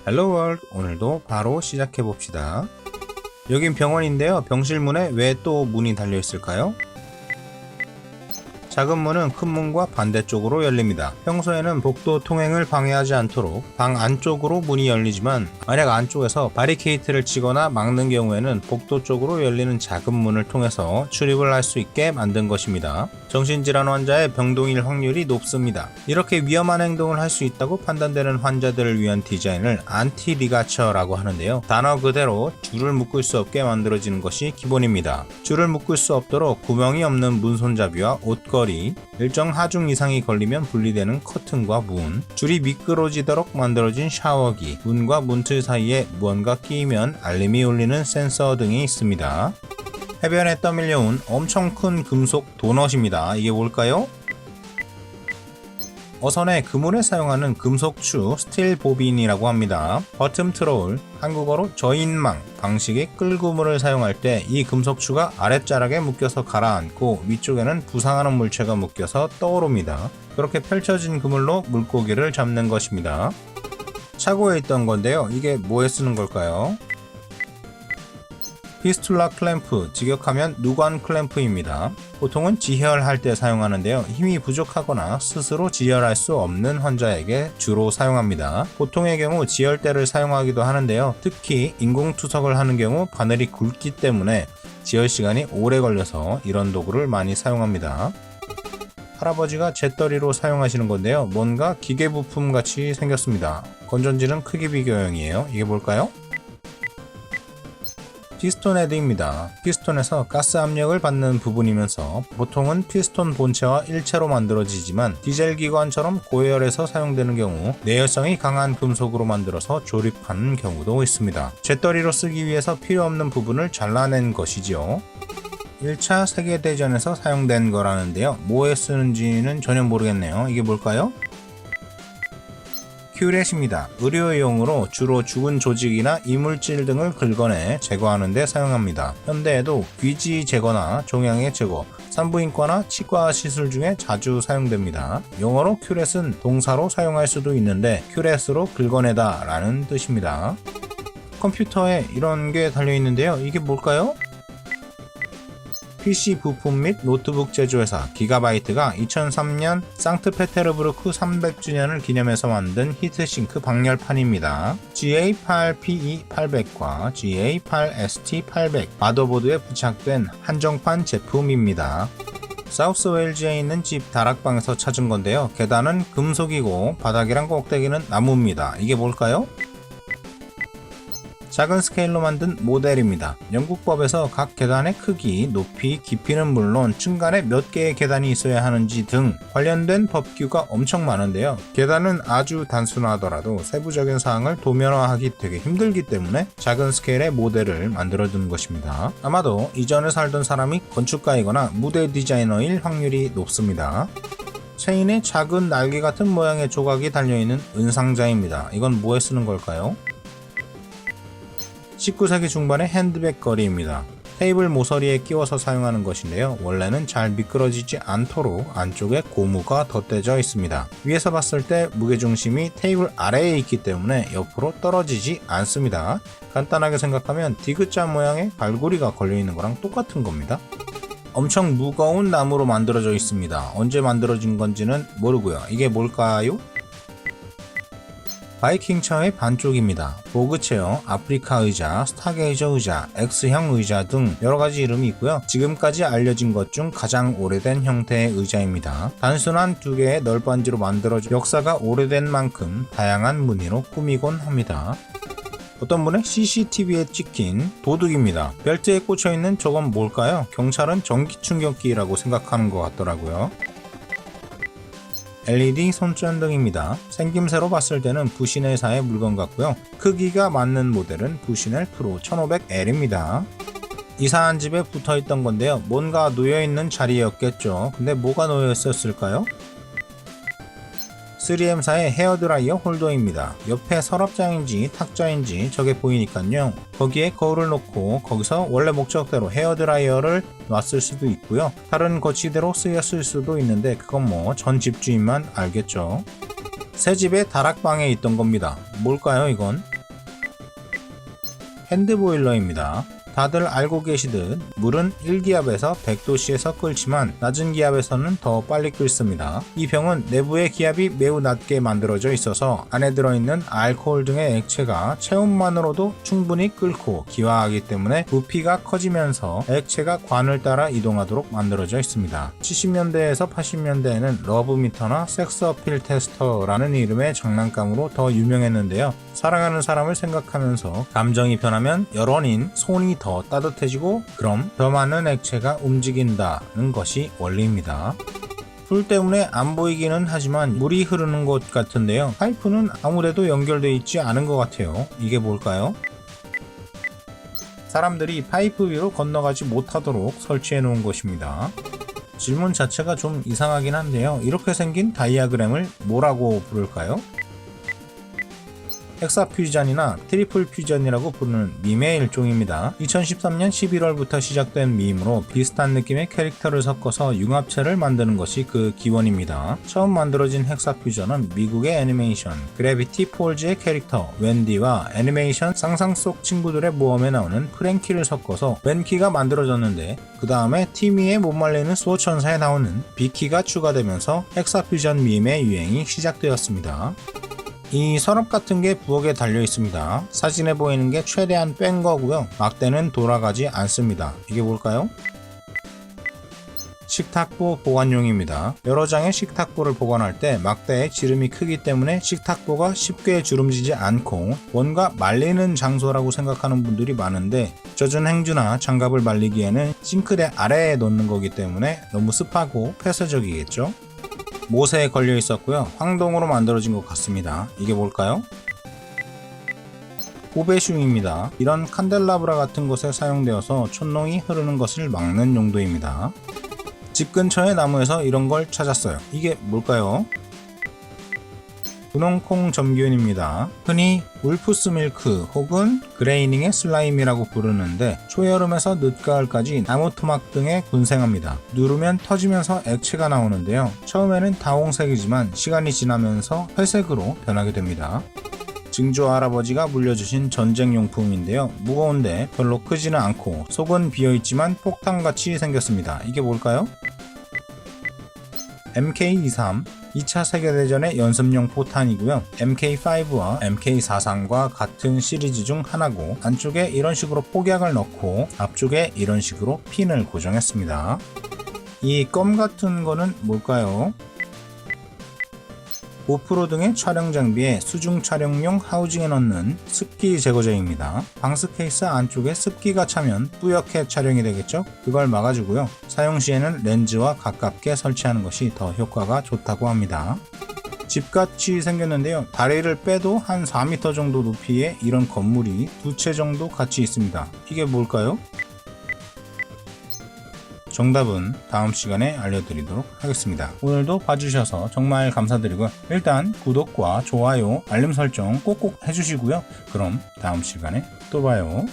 헬로 월드, 오늘도 바로 시작해 봅시다. 여긴 병원인데요. 병실 문에 왜 또 문이 달려 있을까요? 작은 문은 큰 문과 반대쪽으로 열립니다. 평소에는 복도 통행을 방해하지 않도록 방 안쪽으로 문이 열리지만 만약 안쪽에서 바리케이트를 치거나 막는 경우에는 복도 쪽으로 열리는 작은 문을 통해서 출입을 할 수 있게 만든 것입니다. 정신질환 환자의 병동일 확률이 높습니다. 이렇게 위험한 행동을 할 수 있다고 판단되는 환자들을 위한 디자인을 안티-리가처라고 하는데요. 단어 그대로 줄을 묶을 수 없게 만들어지는 것이 기본입니다. 줄을 묶을 수 없도록 구멍이 없는 문 손잡이와 옷걸이, 일정 하중 이상이 걸리면 분리되는 커튼과 문, 줄이 미끄러지도록 만들어진 샤워기, 문과 문틀 사이에 무언가 끼이면 알림이 울리는 센서 등이 있습니다. 해변에 떠밀려온 엄청 큰 금속 도넛입니다. 이게 뭘까요? 어선의 그물에 사용하는 금속추 스틸 보빈이라고 합니다. 버튼 트롤, 한국어로 저인망 방식의 끌그물을 사용할 때 이 금속추가 아랫자락에 묶여서 가라앉고 위쪽에는 부상하는 물체가 묶여서 떠오릅니다. 그렇게 펼쳐진 그물로 물고기를 잡는 것입니다. 차고에 있던 건데요. 이게 뭐에 쓰는 걸까요? 피스툴라 클램프, 직역하면 누관 클램프입니다. 보통은 지혈할 때 사용하는데요. 힘이 부족하거나 스스로 지혈할 수 없는 환자에게 주로 사용합니다. 보통의 경우 지혈대를 사용하기도 하는데요. 특히 인공투석을 하는 경우 바늘이 굵기 때문에 지혈 시간이 오래 걸려서 이런 도구를 많이 사용합니다. 할아버지가 재떨이로 사용하시는 건데요. 뭔가 기계 부품 같이 생겼습니다. 건전지는 크기 비교형이에요. 이게 뭘까요? 피스톤 헤드입니다. 피스톤에서 가스 압력을 받는 부분이면서 보통은 피스톤 본체와 일체로 만들어지지만 디젤 기관처럼 고열에서 사용되는 경우 내열성이 강한 금속으로 만들어서 조립하는 경우도 있습니다. 재떨이로 쓰기 위해서 필요 없는 부분을 잘라낸 것이죠. 1차 세계대전에서 사용된 거라는데요. 뭐에 쓰는지는 전혀 모르겠네요. 이게 뭘까요? 큐렛입니다. 의료용으로 주로 죽은 조직이나 이물질 등을 긁어내 제거하는 데 사용합니다. 현대에도 귀지 제거나 종양의 제거, 산부인과나 치과 시술 중에 자주 사용됩니다. 용어로 큐렛은 동사로 사용할 수도 있는데 큐렛으로 긁어내다 라는 뜻입니다. 컴퓨터에 이런 게 달려있는데요. 이게 뭘까요? PC 부품 및 노트북 제조회사 기가바이트가 2003년 상트페테르부르크 300주년을 기념해서 만든 히트싱크 방열판입니다. GA8PE800과 GA8ST800 마더보드에 부착된 한정판 제품입니다. 사우스 웨일즈에 있는 집 다락방에서 찾은 건데요. 계단은 금속이고 바닥이랑 꼭대기는 나무입니다. 이게 뭘까요? 작은 스케일로 만든 모델입니다. 영국법에서 각 계단의 크기, 높이, 깊이는 물론 중간에 몇 개의 계단이 있어야 하는지 등 관련된 법규가 엄청 많은데요. 계단은 아주 단순하더라도 세부적인 사항을 도면화하기 되게 힘들기 때문에 작은 스케일의 모델을 만들어둔 것입니다. 아마도 이전에 살던 사람이 건축가이거나 무대 디자이너일 확률이 높습니다. 체인에 작은 날개 같은 모양의 조각이 달려있는 은상자입니다. 이건 뭐에 쓰는 걸까요? 19세기 중반의 핸드백 거리입니다. 테이블 모서리에 끼워서 사용하는 것인데요. 원래는 잘 미끄러지지 않도록 안쪽에 고무가 덧대져 있습니다. 위에서 봤을 때 무게중심이 테이블 아래에 있기 때문에 옆으로 떨어지지 않습니다. 간단하게 생각하면 디귿자 모양의 갈고리가 걸려있는 거랑 똑같은 겁니다. 엄청 무거운 나무로 만들어져 있습니다. 언제 만들어진 건지는 모르고요. 이게 뭘까요? 바이킹차의 반쪽입니다. 보그체어, 아프리카 의자, 스타게이저 의자, X형 의자 등 여러가지 이름이 있고요. 지금까지 알려진 것 중 가장 오래된 형태의 의자입니다. 단순한 두 개의 널빤지로 만들어져 역사가 오래된 만큼 다양한 무늬로 꾸미곤 합니다. 어떤 분의 CCTV에 찍힌 도둑입니다. 벨트에 꽂혀있는 저건 뭘까요? 경찰은 전기충격기라고 생각하는 것 같더라고요. LED 손전등입니다. 생김새로 봤을 때는 부시넬사의 물건 같고요. 크기가 맞는 모델은 부시넬 프로 1500L입니다. 이사한 집에 붙어있던 건데요. 뭔가 놓여있는 자리였겠죠. 근데 뭐가 놓여 있었을까요? 3M사의 헤어드라이어 홀더입니다. 옆에 서랍장인지 탁자인지 저게 보이니깐요. 거기에 거울을 놓고 거기서 원래 목적대로 헤어드라이어를 놨을 수도 있고요. 다른 거치대로 쓰였을 수도 있는데 그건 뭐 전 집주인만 알겠죠. 새 집의 다락방에 있던 겁니다. 뭘까요 이건? 핸드보일러입니다. 다들 알고 계시듯 물은 1기압에서 100도씨에서 끓지만 낮은 기압에서는 더 빨리 끓습니다. 이 병은 내부의 기압이 매우 낮게 만들어져 있어서 안에 들어있는 알코올 등의 액체가 체온만으로도 충분히 끓고 기화하기 때문에 부피가 커지면서 액체가 관을 따라 이동하도록 만들어져 있습니다. 70년대에서 80년대에는 러브미터나 섹스 어필 테스터라는 이름의 장난감으로 더 유명했는데요. 사랑하는 사람을 생각하면서 감정이 변하면 열원인 손이 더 따뜻해지고 그럼 더 많은 액체가 움직인다는 것이 원리입니다. 불 때문에 안 보이기는 하지만 물이 흐르는 것 같은데요. 파이프는 아무래도 연결되어 있지 않은 것 같아요. 이게 뭘까요? 사람들이 파이프 위로 건너가지 못하도록 설치해 놓은 것입니다. 질문 자체가 좀 이상하긴 한데요. 이렇게 생긴 다이아그램을 뭐라고 부를까요? 헥사퓨전이나 트리플 퓨전이라고 부르는 밈의 일종입니다. 2013년 11월부터 시작된 밈으로 비슷한 느낌의 캐릭터를 섞어서 융합체를 만드는 것이 그 기원입니다. 처음 만들어진 헥사퓨전은 미국의 애니메이션 그래비티 폴즈의 캐릭터 웬디와 애니메이션 상상 속 친구들의 모험에 나오는 프랭키를 섞어서 웬키가 만들어졌는데 그 다음에 티미의 못 말리는 수호천사에 나오는 비키가 추가되면서 헥사퓨전 밈의 유행이 시작되었습니다. 이 서랍 같은 게 부엌에 달려 있습니다. 사진에 보이는 게 최대한 뺀 거고요. 막대는 돌아가지 않습니다. 이게 뭘까요? 식탁보 보관용입니다. 여러 장의 식탁보를 보관할 때 막대의 지름이 크기 때문에 식탁보가 쉽게 주름지지 않고 뭔가 말리는 장소라고 생각하는 분들이 많은데 젖은 행주나 장갑을 말리기에는 싱크대 아래에 놓는 거기 때문에 너무 습하고 폐쇄적이겠죠. 못에 걸려 있었고요. 황동으로 만들어진 것 같습니다. 이게 뭘까요? 고배슝입니다. 이런 칸델라브라 같은 곳에 사용되어서 촛농이 흐르는 것을 막는 용도입니다. 집 근처의 나무에서 이런 걸 찾았어요. 이게 뭘까요? 분홍콩 점균입니다. 흔히 울프스 밀크 혹은 그레이닝의 슬라임이라고 부르는데 초여름에서 늦가을까지 나무 토막 등에 군생합니다. 누르면 터지면서 액체가 나오는데요. 처음에는 다홍색이지만 시간이 지나면서 회색으로 변하게 됩니다. 증조 할아버지가 물려주신 전쟁용품인데요. 무거운데 별로 크지는 않고 속은 비어있지만 폭탄같이 생겼습니다. 이게 뭘까요? MK23 2차 세계대전의 연습용 포탄이고요. MK5와 MK43과 같은 시리즈 중 하나고 안쪽에 이런 식으로 폭약을 넣고 앞쪽에 이런 식으로 핀을 고정했습니다. 이 껌 같은 거는 뭘까요? 고프로 등의 촬영 장비에 수중 촬영용 하우징에 넣는 습기 제거제입니다. 방스 케이스 안쪽에 습기가 차면 뿌옇게 촬영이 되겠죠? 그걸 막아주고요. 사용 시에는 렌즈와 가깝게 설치하는 것이 더 효과가 좋다고 합니다. 집같이 생겼는데요. 다리를 빼도 한 4m 정도 높이의 이런 건물이 두 채 정도 같이 있습니다. 이게 뭘까요? 정답은 다음 시간에 알려드리도록 하겠습니다. 오늘도 봐주셔서 정말 감사드리고요. 일단 구독과 좋아요, 알림 설정 꼭꼭 해주시고요. 그럼 다음 시간에 또 봐요.